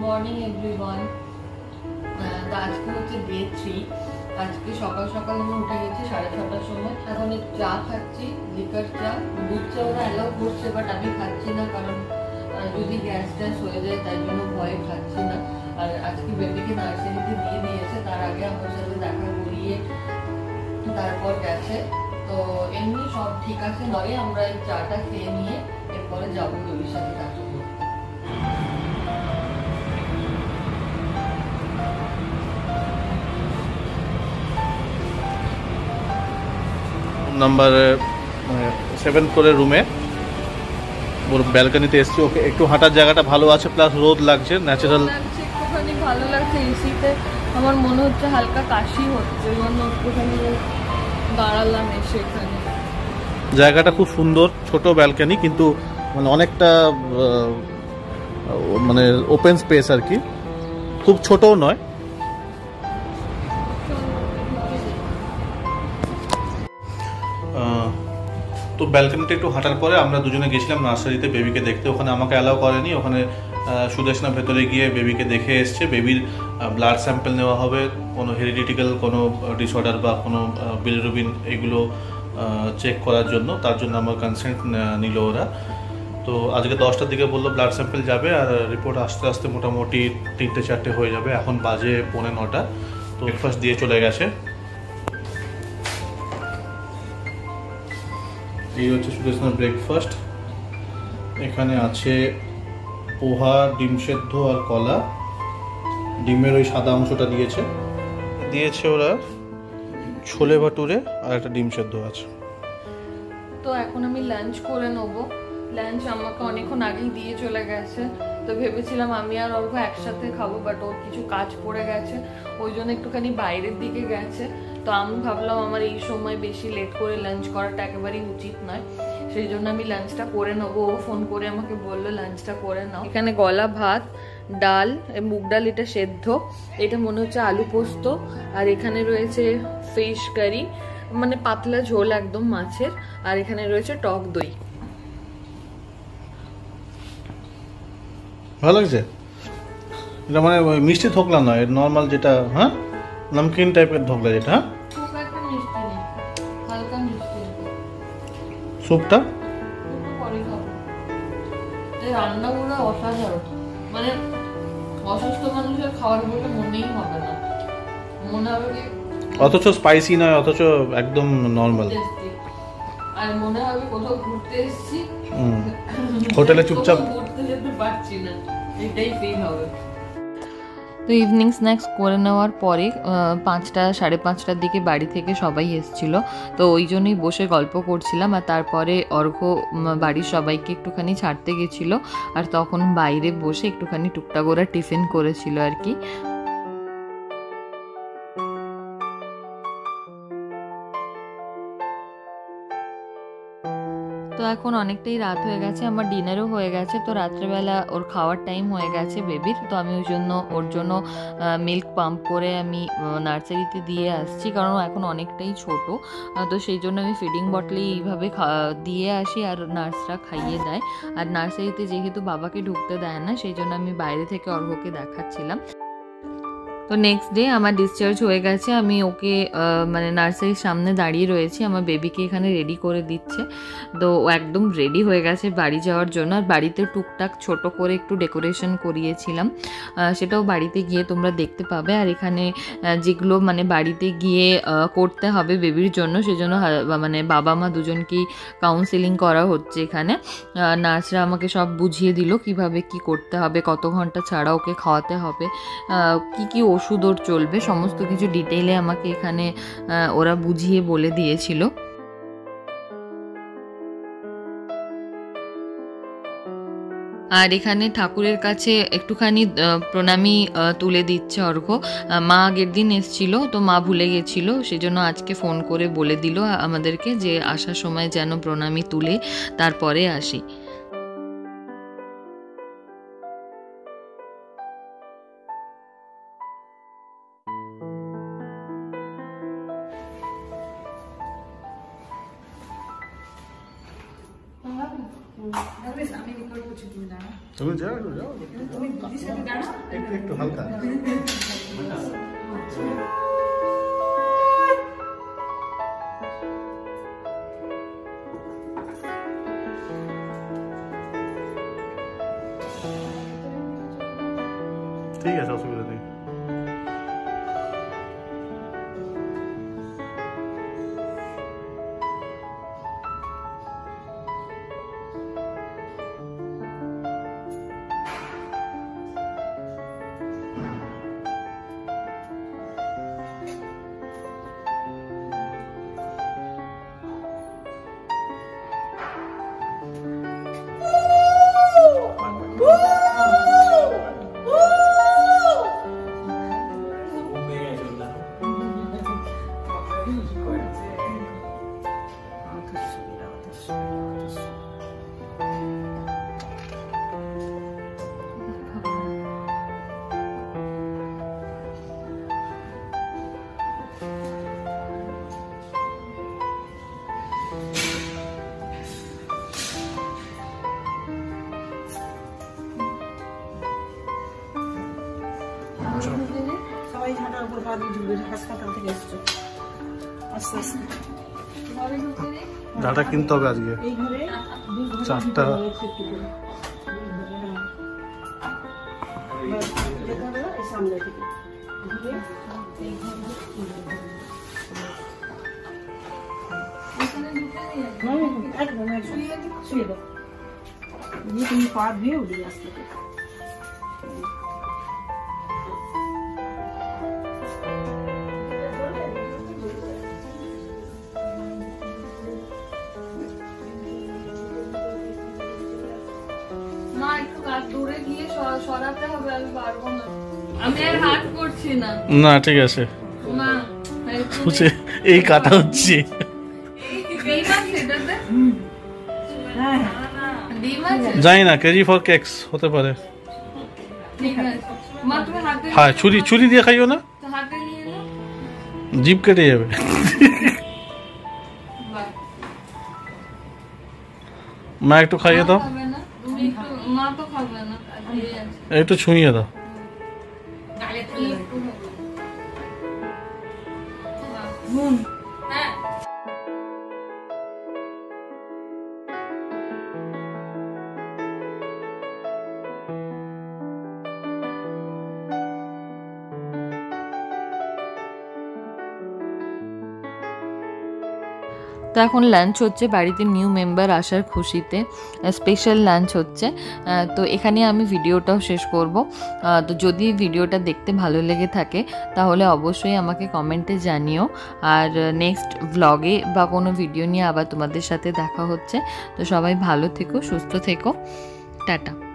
Morning everyone. আজকে হচ্ছে day 3। আজকে সকাল সকাল আমি উঠে গেছি 6:30টার সময়। এখন চা খাচ্ছি, লিকার চা। দুধ চা ওরা অ্যালাউ করছে, বাট আমি খাচ্ছি না, কারণ যদি গ্যাস ট্যাস হয়ে যায় তাই জন্য ভয়ে খাচ্ছি না। আর আজকে বেবিকে নার্সারিতে দিয়ে দিয়েছে, তার আগে আমার সাথে দেখা করিয়ে তারপর গেছে। তো এমনি সব ঠিক আছে নয়, আমরা এই চাটা খেয়ে নিয়ে এরপরে যাবো বেবির সাথে দেখা করতে। নাম্বার 7 ফ্লোরের রুমে ওর ব্যালকনিতে এসছি। ওকে একটু হাঁটার জায়গাটা ভালো আছে, প্লাস রোদ লাগছে, ন্যাচারাল একটুখানি ভালো লাগছে। এসিতে আমার মনে হচ্ছে হালকা কাশি হচ্ছে, জন্য একটুখানি দাঁড়ালাম এসে এখানে। জায়গাটা খুব সুন্দর, ছোট ব্যালকনি, কিন্তু মানে অনেকটা মানে ওপেন স্পেস আর কি, খুব ছোটও নয়। তো ব্যালকনিতে একটু হাঁটার পরে আমরা দুজনে গেছিলাম নার্সারিতে বেবিকে দেখতে। ওখানে আমাকে অ্যালাউ করেনি, ওখানে সুদেশনা ভেতরে গিয়ে বেবিকে দেখে এসছে। বেবির ব্লাড স্যাম্পল নেওয়া হবে, কোনো হেরিডিটিক্যাল কোনো ডিসঅর্ডার বা কোনো বিলিরুবিন এগুলো চেক করার জন্য। তার জন্য আমার কনসেন্ট নিল ওরা। তো আজকে 10টার দিকে বললো ব্লাড স্যাম্পল যাবে, আর রিপোর্ট আস্তে আস্তে মোটামুটি 3-4 হয়ে যাবে। এখন বাজে 9:45। তো ব্রেকফাস্ট দিয়ে চলে গেছে। এই হচ্ছে সুদেশনার ব্রেকফাস্ট। এখানে আছে পোহা, ডিম সেদ্ধ আর কলা। ডিমের ওই সাদা অংশটা দিয়েছে ওরা, ছোলে ভাটুরে আর একটা ডিম সেদ্ধ আছে। তো এখন আমি লাঞ্চ করে নেবো। লাঞ্চ আমাকে অনেকক্ষণ আগেই দিয়ে চলে গেছে। তো ভেবেছিলাম আমি আর অর্ঘ একসাথে খাবো, বাট ওর কিছু কাজ পড়ে গেছে, ওই জন্য একটুখানি বাইরের দিকে গেছে। তো আমি ভাবলাম আমার এই সময় বেশি লেট করে লাঞ্চ করাটা একেবারেই উচিত নয়, সেই জন্য আমি লাঞ্চটা করে নেবো। ও ফোন করে আমাকে বললো লাঞ্চটা করে নাও। এখানে গলা ভাত, ডাল, মুগ ডাল, এটা সেদ্ধ, এটা মনে হচ্ছে আলু পোস্ত, আর এখানে রয়েছে ফিশ কারি, মানে পাতলা ঝোল একদম মাছের, আর এখানে রয়েছে টক দই। ভালো লাগছে। এটা মানে মিষ্টি ধোকলা নয়, নর্মাল যেটা, হ্যাঁ, নমকিন টাইপের ধোকলা যেটা। স্যুপটা রান্নাগুলো অসাধারণ, মানে অসুস্থ মানুষের খাবার বলে মনেই হবে না, মনে হবে কি অথচ স্পাইসি নয়, অথচ একদম নর্মাল। আর মনে হবে কোথাও ঘুরতে এসেছি, হোটেলে চুপচাপ ঘুরতে যেতে পারছি না, এটাই ফিল হবে। তো ইভিনিং স্ন্যাক্স করে নেওয়ার পরে 5টা-5:30টার দিকে বাড়ি থেকে সবাই এসেছিলো, তো ওই জন্যই বসে গল্প করছিলাম। আর তারপরে অর্ঘ বাড়ির সবাইকে একটুখানি ছাড়তে গেছিলো, আর তখন বাইরে বসে একটুখানি টুকটাক ওরা টিফিন করেছিল আর কি। তো এখন অনেকটাই রাত হয়ে গেছে, আমার ডিনারও হয়ে গেছে। তো রাত্রেবেলা ওর খাওয়ার টাইম হয়ে গেছে বেবির। তো আমি ওর জন্য মিল্ক পাম্প করে আমি নার্সারিতে দিয়ে আসছি, কারণ এখন অনেকটাই ছোট। তো সেই জন্য আমি ফিডিং বটলেই এইভাবে দিয়ে আসি, আর নার্সরা খাইয়ে দেয়। আর নার্সারিতে যেহেতু বাবাকে ঢুকতে দেয় না, সেই জন্য আমি বাইরে থেকে অর্ঘকে দেখাচ্ছিলাম। তো নেক্সট ডে আমার ডিসচার্জ হয়ে গেছে। আমি ওকে মানে নার্সারির সামনে দাঁড়িয়ে রয়েছি, আমার বেবিকে এখানে রেডি করে দিচ্ছে। তো ও একদম রেডি হয়ে গেছে বাড়ি যাওয়ার জন্য। আর বাড়িতে টুকটাক ছোট করে একটু ডেকোরেশন করিয়েছিলাম, সেটাও বাড়িতে গিয়ে তোমরা দেখতে পাবে। আর এখানে যেগুলো মানে বাড়িতে গিয়ে করতে হবে বেবির জন্য, সেজন্য মানে বাবা মা দুজনকেই কাউন্সেলিং করা হচ্ছে এখানে। নার্সরা আমাকে সব বুঝিয়ে দিল কিভাবে কি করতে হবে, কত ঘন্টা ছাড়া ওকে খাওয়াতে হবে, কি কি ওষুধ ওর চলবে, সমস্ত কিছু ডিটেইলে আমাকে এখানে ওরা বুঝিয়ে বলে দিয়েছিল। আর এখানে ঠাকুরের কাছে একটুখানি প্রণামী তুলে দিচ্ছে অর্ঘ। মা আগের দিন এসেছিল, তো মা ভুলে গেছিল, সেজন্য আজকে ফোন করে বলে দিল আমাদেরকে যে আসার সময় যেন প্রণামী তুলে তারপরে আসি। তুমি যাও একটু হালকা ঠিক আছে অসুবিধা নেই সবাই ঝাঁটার উপর পা দিয়ে ঝুলবে হাসপাতাল থেকে এসছো আস্তে আস্তে ডাটা কিনতে হবে আজকে এই ঘরে 4টা সামনে থেকে একদম একদম শুয়ে দাও দিয়ে তুমি পা ধুয়ে উঠে আসতে আমি আর হাত করছি না না ঠিক আছে মা বুঝে এই কাটা হচ্ছে ডিম আছে এটাতে হ্যাঁ ডিম আছে জানি না কেজি ফর কেকস হতে পারে ঠিক আছে মা তুমি হাতে হ্যাঁ ছুরি দিয়ে খাইও না তো হাতে নিয়ে নাও জিভ কেটে যাবে বাহ মা একটু খাইয়ে দাও খাবে না তুমি একটু মা তো খাবে না দিয়ে আছে একটু ছুঁয়ে দাও হ্যাঁ তো এখন লাঞ্চ হচ্ছে বাড়িতে নিউ মেম্বার আসার খুশিতে স্পেশাল লাঞ্চ হচ্ছে তো এখানে আমি ভিডিওটাও শেষ করব তো যদি ভিডিওটা দেখতে ভালো লেগে থাকে তাহলে অবশ্যই আমাকে কমেন্টে জানিও আর নেক্সট ভ্লগে বা কোনো ভিডিও নিয়ে আবার তোমাদের সাথে দেখা হচ্ছে তো সবাই ভালো থেকো সুস্থ থেকো টাটা